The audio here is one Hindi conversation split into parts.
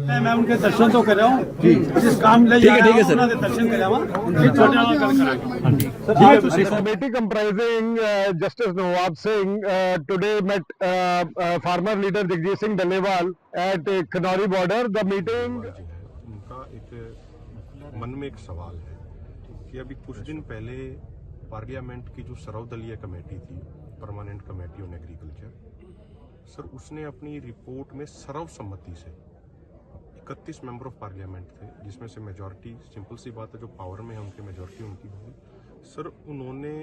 मैं उनके दर्शन तो कर रहा हूँ जिस काम ले ठीक है सर दर्शन कर Committee comprising Justice Nawab Singh today met farmer leader Jagjeet Singh Dallewal at Kanori border. The meeting उनका एक मन में एक सवाल है कि अभी कुछ दिन पहले पार्लियामेंट की जो सर्वदलीय कमेटी थी, permanent committee on agriculture, sir उसने अपनी रिपोर्ट में सर्वसम्मति से 31 मेंबर ऑफ पार्लियामेंट थे, जिसमें से मेजॉरिटी, सिंपल सी बात है, जो पावर में है उनकी मेजॉरिटी उनकी होगी। सर उन्होंने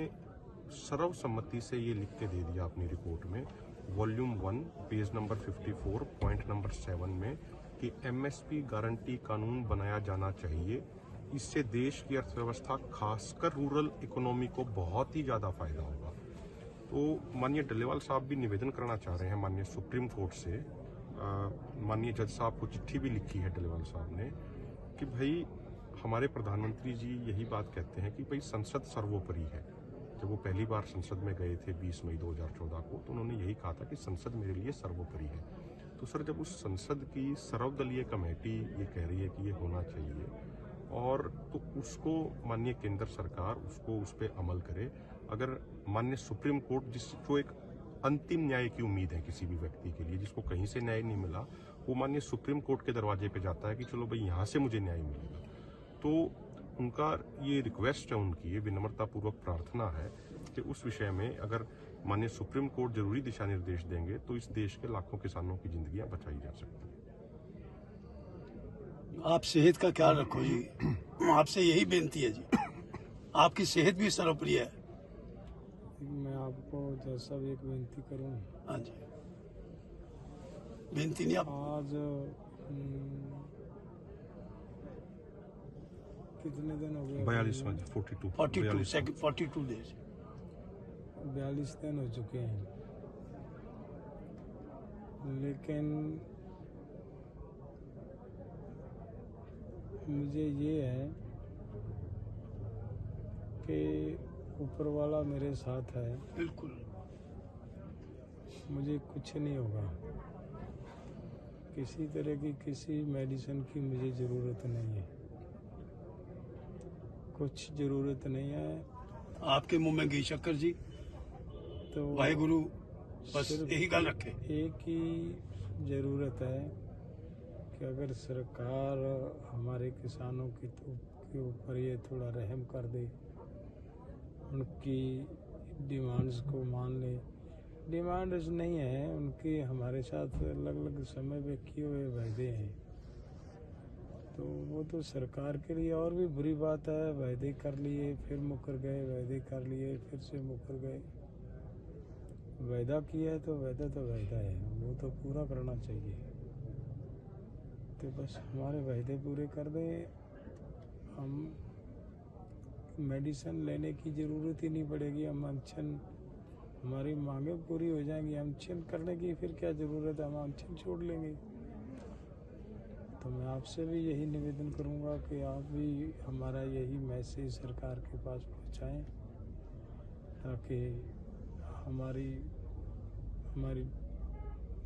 सर्वसम्मति से ये लिख के दे दिया अपनी रिपोर्ट में, volume 1 page number 54 point number 7 में, कि एमएसपी गारंटी कानून बनाया जाना चाहिए। इससे देश की अर्थव्यवस्था खासकर रूरल इकोनॉमी को बहुत ही ज़्यादा फायदा होगा। तो माननीय डल्लेवाल साहब भी निवेदन करना चाह रहे हैं माननीय सुप्रीम कोर्ट से, माननीय जज साहब को चिट्ठी भी लिखी है डल्लेवाल साहब ने, कि भाई हमारे प्रधानमंत्री जी यही बात कहते हैं कि भाई संसद सर्वोपरि है। जब वो पहली बार संसद में गए थे 20 मई 2014 को, तो उन्होंने यही कहा था कि संसद मेरे लिए सर्वोपरि है। तो सर जब उस संसद की सर्वदलीय कमेटी ये कह रही है कि ये होना चाहिए, और तो उसको माननीय केंद्र सरकार उसको उस पर अमल करे। अगर माननीय सुप्रीम कोर्ट, जिसको एक अंतिम न्याय की उम्मीद है किसी भी व्यक्ति के लिए, जिसको कहीं से न्याय नहीं मिला, वो माननीय सुप्रीम कोर्ट के दरवाजे पे जाता है कि चलो भाई यहाँ से मुझे न्याय मिलेगा। तो उनका ये रिक्वेस्ट है, उनकी ये विनम्रतापूर्वक प्रार्थना है कि उस विषय में अगर माननीय सुप्रीम कोर्ट जरूरी दिशा निर्देश देंगे तो इस देश के लाखों किसानों की जिंदगियां बचाई जा सकती हैं। आप सेहत का ख्याल रखो जी, आपसे यही बेनती है जी, आपकी सेहत भी सर्वोपरि है। मैं आपको जैसा भी एक बेनती करूं। हाँ जी, बेनती नहीं, आप आज कितने दिन हो गए? 42 डेज 42 दिन हो चुके हैं, लेकिन मुझे ये है कि ऊपर वाला मेरे साथ है। बिल्कुल, मुझे कुछ नहीं होगा, किसी तरह की किसी मेडिसिन की मुझे ज़रूरत नहीं है, कुछ ज़रूरत नहीं है। आपके मुंह में घी शक्कर जी, तो वाहेगुरु बस यही गल रखे। एक ही ज़रूरत है कि अगर सरकार हमारे किसानों के ऊपर ये थोड़ा रहम कर दे, उनकी डिमांड्स को मान ले। डिमांड्स नहीं है उनकी, हमारे साथ अलग अलग समय पे किए हुए वायदे हैं, तो वो तो सरकार के लिए और भी बुरी बात है। वायदे कर लिए फिर मुकर गए, वायदे कर लिए फिर से मुकर गए। वायदा किया है तो वायदा है, वो तो पूरा करना चाहिए। तो बस हमारे वायदे पूरे कर दें, हम मेडिसिन लेने की ज़रूरत ही नहीं पड़ेगी। हम अनशन, हमारी मांगें पूरी हो जाएंगी, अनशन करने की फिर क्या ज़रूरत है, हम अनशन छोड़ लेंगे। तो मैं आपसे भी यही निवेदन करूंगा कि आप भी हमारा यही मैसेज सरकार के पास पहुंचाएं, ताकि हमारी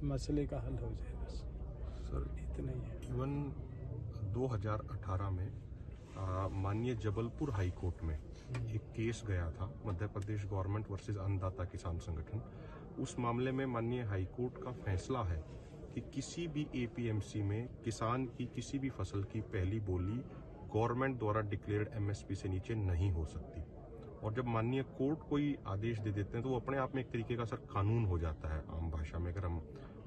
मसले का हल हो जाए। बस सर इतना ही है। इवन 2018 में माननीय जबलपुर हाई कोर्ट में एक केस गया था, मध्य प्रदेश गवर्नमेंट वर्सेस अन्नदाता किसान संगठन। उस मामले में माननीय हाई कोर्ट का फैसला है कि किसी भी एपीएमसी में किसान की किसी भी फसल की पहली बोली गवर्नमेंट द्वारा डिक्लेयर्ड एमएसपी से नीचे नहीं हो सकती। और जब माननीय कोर्ट कोई आदेश दे देते हैं तो वो अपने आप में एक तरीके का सर कानून हो जाता है आम भाषा में, अगर हम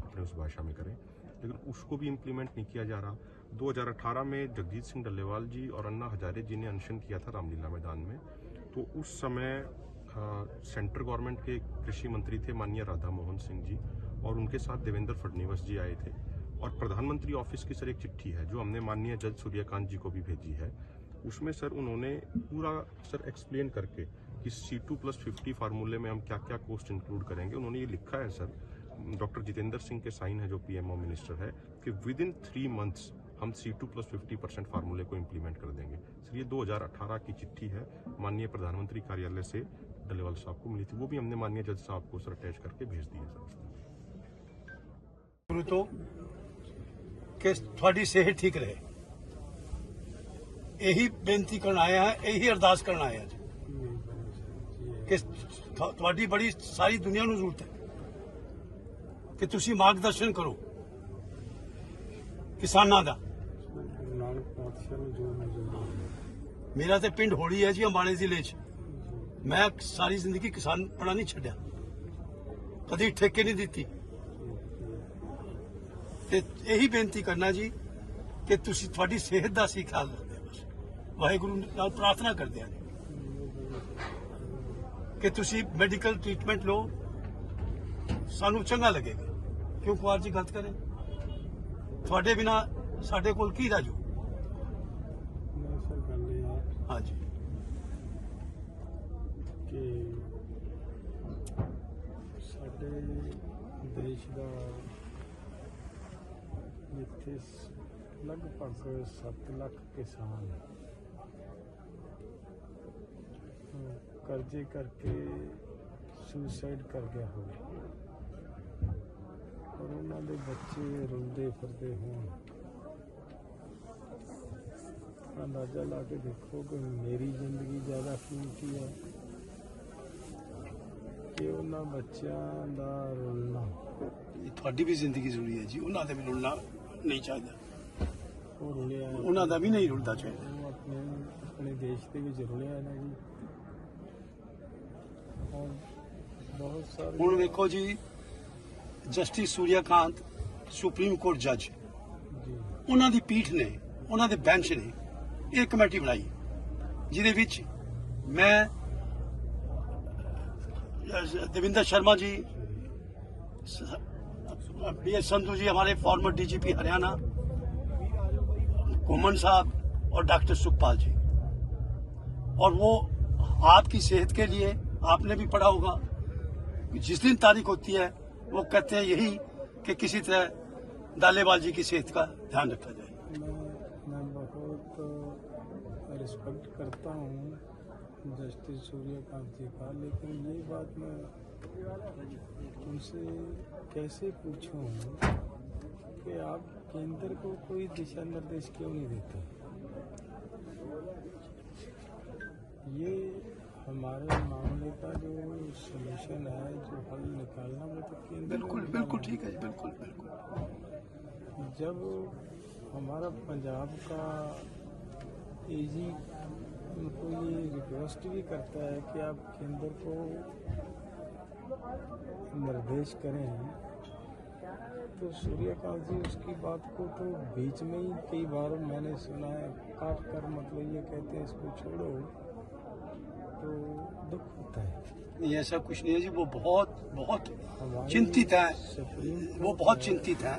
अपने उस भाषा में करें, लेकिन उसको भी इम्प्लीमेंट नहीं किया जा रहा। 2018 में जगजीत सिंह डल्लेवाल जी और अन्ना हजारे जी ने अनशन किया था रामलीला मैदान में, तो उस समय सेंट्रल गवर्नमेंट के कृषि मंत्री थे माननीय राधा मोहन सिंह जी, और उनके साथ देवेंद्र फडणवीस जी आए थे। और प्रधानमंत्री ऑफिस की सर एक चिट्ठी है जो हमने माननीय जज सूर्यकांत जी को भी भेजी है। उसमें सर उन्होंने पूरा सर एक्सप्लेन करके कि C2+50 फार्मूले में हम क्या क्या कॉस्ट इंक्लूड करेंगे, उन्होंने ये लिखा है सर, डॉक्टर जितेंद्र सिंह के साइन है, जो पीएमओ मिनिस्टर है, कि विद इन 3 मंथ्स हम C2+50% फार्मूले को इम्प्लीमेंट कर देंगे। सर ये 2018 की चिट्ठी है, माननीय प्रधानमंत्री कार्यालय से डलेवाल साहब को मिली थी, वो भी हमने माननीय जज साहब को सर अटैच करके भेज दी है सर। शुरू तो कि थोड़ी सेहत ठीक रहे, यही बेनती करना आया है, यही अरदास करना आया जी कि थोड़ी बड़ी सारी दुनिया ਨੂੰ ਜ਼ਰੂਰਤ ਹੈ ਕਿ ਤੁਸੀਂ ਮਾਰਗਦਰਸ਼ਨ ਕਰੋ ਕਿਸਾਨਾਂ ਦਾ। गुरु नानक पातशाह ने जो मंजूर मेरा तो पिंड होली है जी अंबाले जिले च। मैं सारी जिंदगी किसान पढ़ा नहीं छड्या, कदी ठेके नहीं दी। ਤੇ ਇਹੀ ਬੇਨਤੀ ਕਰਨਾ ਜੀ ਕਿ ਤੁਸੀਂ ਤੁਹਾਡੀ ਸਿਹਤ ਦਾ ਸੀ ਖਿਆਲ ਰੱਖਦੇ ਬਸ, ਵਾਹਿਗੁਰੂ ਨਾਲ ਪ੍ਰਾਰਥਨਾ ਕਰਦੇ ਆ ਕਿ ਤੁਸੀਂ ਮੈਡੀਕਲ ਟ੍ਰੀਟਮੈਂਟ ਲਓ, ਸਾਨੂੰ ਚੰਗਾ ਲੱਗੇਗਾ। ਕਿਉਂ ਕੁਮਾਰ ਜੀ ਗਲਤ ਕਰੇ, ਤੁਹਾਡੇ ਬਿਨਾ ਸਾਡੇ ਕੋਲ ਕੀ ਰਾਜੂ। मैं सर गल ये है ਹਾਂਜੀ कि साडे देश का जिथे लगभग 7 लाख किसान कर्जे करके सुसाइड कर गया हो और उन्होंने बच्चे रुलते फिरते हों। अंदाजा ला के देखो कि मेरी जिंदगी ज़्यादा कीमती है कि उन्होंने बच्चों का रुलना। ਤੁਹਾਡੀ ਵੀ ਜ਼ਿੰਦਗੀ ਜ਼ਰੂਰੀ ਹੈ ਜੀ, ਉਹਨਾਂ ਦਾ ਵੀ ਰੁਲਣਾ ਨਹੀਂ ਚਾਹੀਦਾ, वो रुलिया है, ਉਹਨਾਂ ਦਾ ਵੀ ਨਹੀਂ ਰੁਲਦਾ ਚਾਹੀਦਾ। वो अपने देश के विच रुलिया है ना जी। और बहुत सारे ਹੁਣ ਵੇਖੋ ਜੀ, ਜਸਟਿਸ ਸੂਰਿਆਕਾਂਤ ਸੁਪਰੀਮ ਕੋਰਟ ਜੱਜ, जी ਉਹਨਾਂ ਦੀ ਪੀਠ ਨੇ, ਉਹਨਾਂ ਦੇ ਬੈਂਚ ਨੇ ਇਹ ਕਮੇਟੀ ਬਣਾਈ ਜਿਹਦੇ ਵਿੱਚ ਮੈਂ देवेंद्र शर्मा जी, BS संधू जी हमारे फॉर्मर DGP हरियाणा, घुमन साहब और डॉक्टर सुखपाल जी। और वो आपकी सेहत के लिए, आपने भी पढ़ा होगा, जिस दिन तारीख होती है वो कहते हैं यही कि किसी तरह दालेवाल जी की सेहत का ध्यान रखा जाए। मैं बहुत रिस्पेक्ट करता हूँ जस्टिस सूर्यकांत जी का, लेकिन ये बात मैं उनसे कैसे पूछूं कि आप केंद्र को कोई दिशा निर्देश क्यों नहीं देते। ये हमारे मामले का जो सलूशन है, जो हल निकालना, वो तो केंद्र बिल्कुल में बिल्कुल निकालना ठीक है जी, बिल्कुल बिल्कुल। है। जब हमारा पंजाब का एजी उनको ये रिक्वेस्ट भी करता है कि आप केंद्र को निर्देश करें, तो सूर्यकांत जी उसकी बात को तो बीच में ही कई बार मैंने सुना है काट कर, मतलब ये कहते हैं इसको छोड़ो, तो दुख होता है। नहीं ऐसा कुछ नहीं है जी, वो बहुत बहुत हमारी चिंतित है, सुप्रीम वो कोर्ट बहुत है। चिंतित है।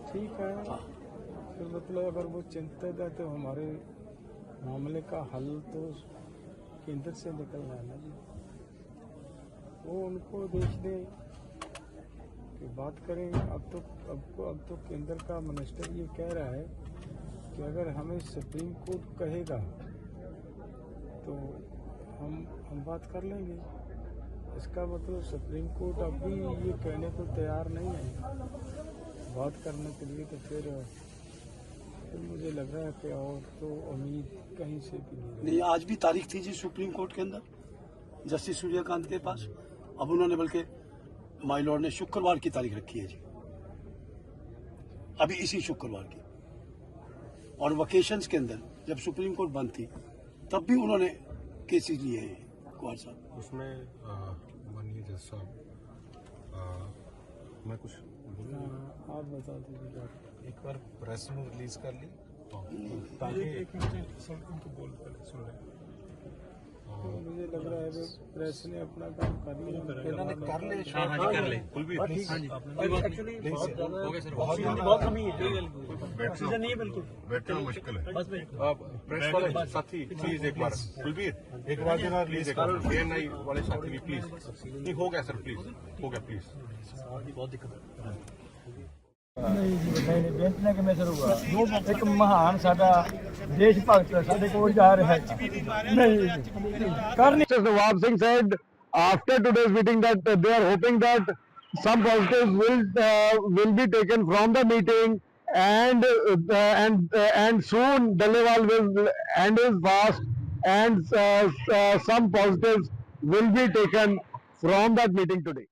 ठीक है, फिर मतलब अगर वो चिंतित है तो हमारे मामले का हल तो केंद्र से निकलना है ना जी। वो उनको देश दें कि बात करेंगे। अब तो केंद्र का मिनिस्टर ये कह रहा है कि अगर हमें सुप्रीम कोर्ट कहेगा तो हम बात कर लेंगे। इसका मतलब सुप्रीम कोर्ट अभी ये कहने को तैयार नहीं है बात करने के लिए, तो फिर मुझे लग रहा है कि और तो उम्मीद कहीं से भी नहीं, आज भी तारीख थी जी सुप्रीम कोर्ट के अंदर जस्टिस सूर्यकांत के पास। अब उन्होंने बल्कि माय लॉर्ड ने शुक्रवार की तारीख रखी है जी, अभी इसी शुक्रवार की। और वकेशंस के अंदर जब सुप्रीम कोर्ट बंद थी तब भी उन्होंने केसेस लिए हैं कुमार साहब। उसमें माननीय जज साहब, मैं कुछ बोलूं? आप बता दीजिए। एक बार प्रेस में रिलीज कर ली ताकि एक मिनट सर उनको बोल पहले सुन रहे हैं। मुझे लग रहा है कि प्रेस ने अपना काम कर लिया। इन्होंने कर ले हाँ हाँ जी कर ले कुलबीर एक्चुअली हो गया सर बहुत कमी है ऑक्सीजन नहीं है बिल्कुल बैठना मुश्किल है बस में प्रेस वाले साथी प्लीज एक बार कुलबीर एक बार जरा प्लीज एक बार ANI वाले साथी भी प्लीज नहीं हो गया सर प्लीज हो गया प्लीज बहुत दिक्कत है ਨਹੀਂ ਬੇਨਤੀ ਨਾ ਕਿ ਮੈਂ ਸਰੂਗਾ ਇੱਕ ਮਹਾਨ ਸਾਡਾ ਦੇਸ਼ ਭਗਤ ਸਾਡੇ ਕੋਲ ਜਾ ਰਿਹਾ ਹੈ ਨਹੀਂ ਕਰ Justice Nawab Singh said after today's meeting that they are hoping that some positives will be taken from the meeting and soon Dallewal will end his fast and some positives will be taken from that meeting today.